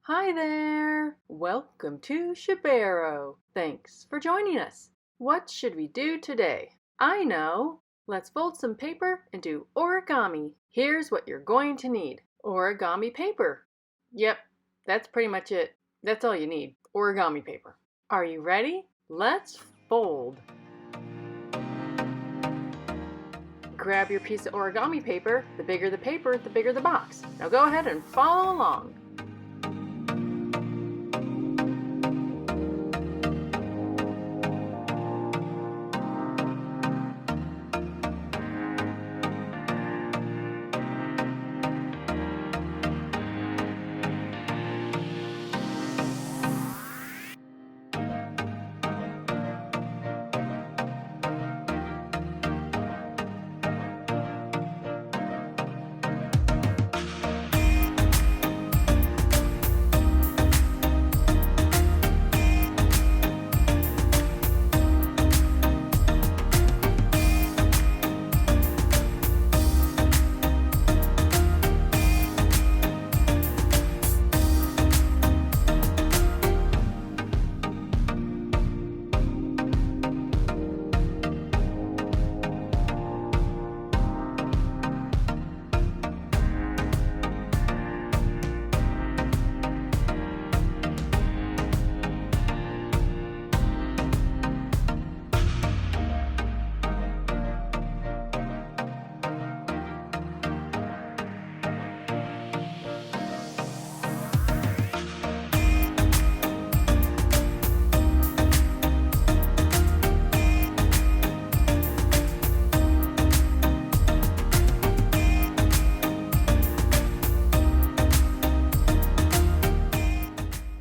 Hi there! Welcome to ShoBeaRo. Thanks for joining us. What should we do today? I know! Let's fold some paper and do origami. Here's what you're going to need. Origami paper. Yep, that's pretty much it. That's all you need. Origami paper. Are you ready? Let's fold. Grab your piece of origami paper. The bigger the paper, the bigger the box. Now go ahead and follow along.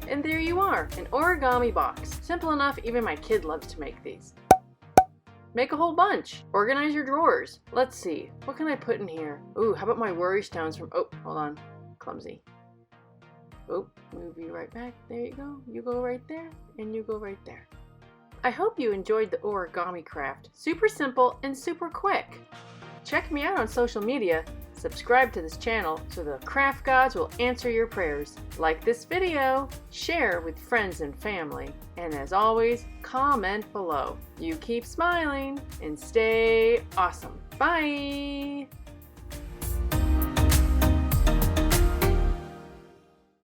And there you are, an origami box. Simple enough, even my kid loves to make these. Make a whole bunch. Organize your drawers. Let's see, what can I put in here? Ooh, how about my worry stones from, oh, hold on, clumsy. Oh, move you right back. There you go. You go right there, and you go right there. I hope you enjoyed the origami craft. Super simple and super quick. Check me out on social media. Subscribe to this channel so the craft gods will answer your prayers. Like this video, share with friends and family, and as always, comment below. You keep smiling and stay awesome. Bye!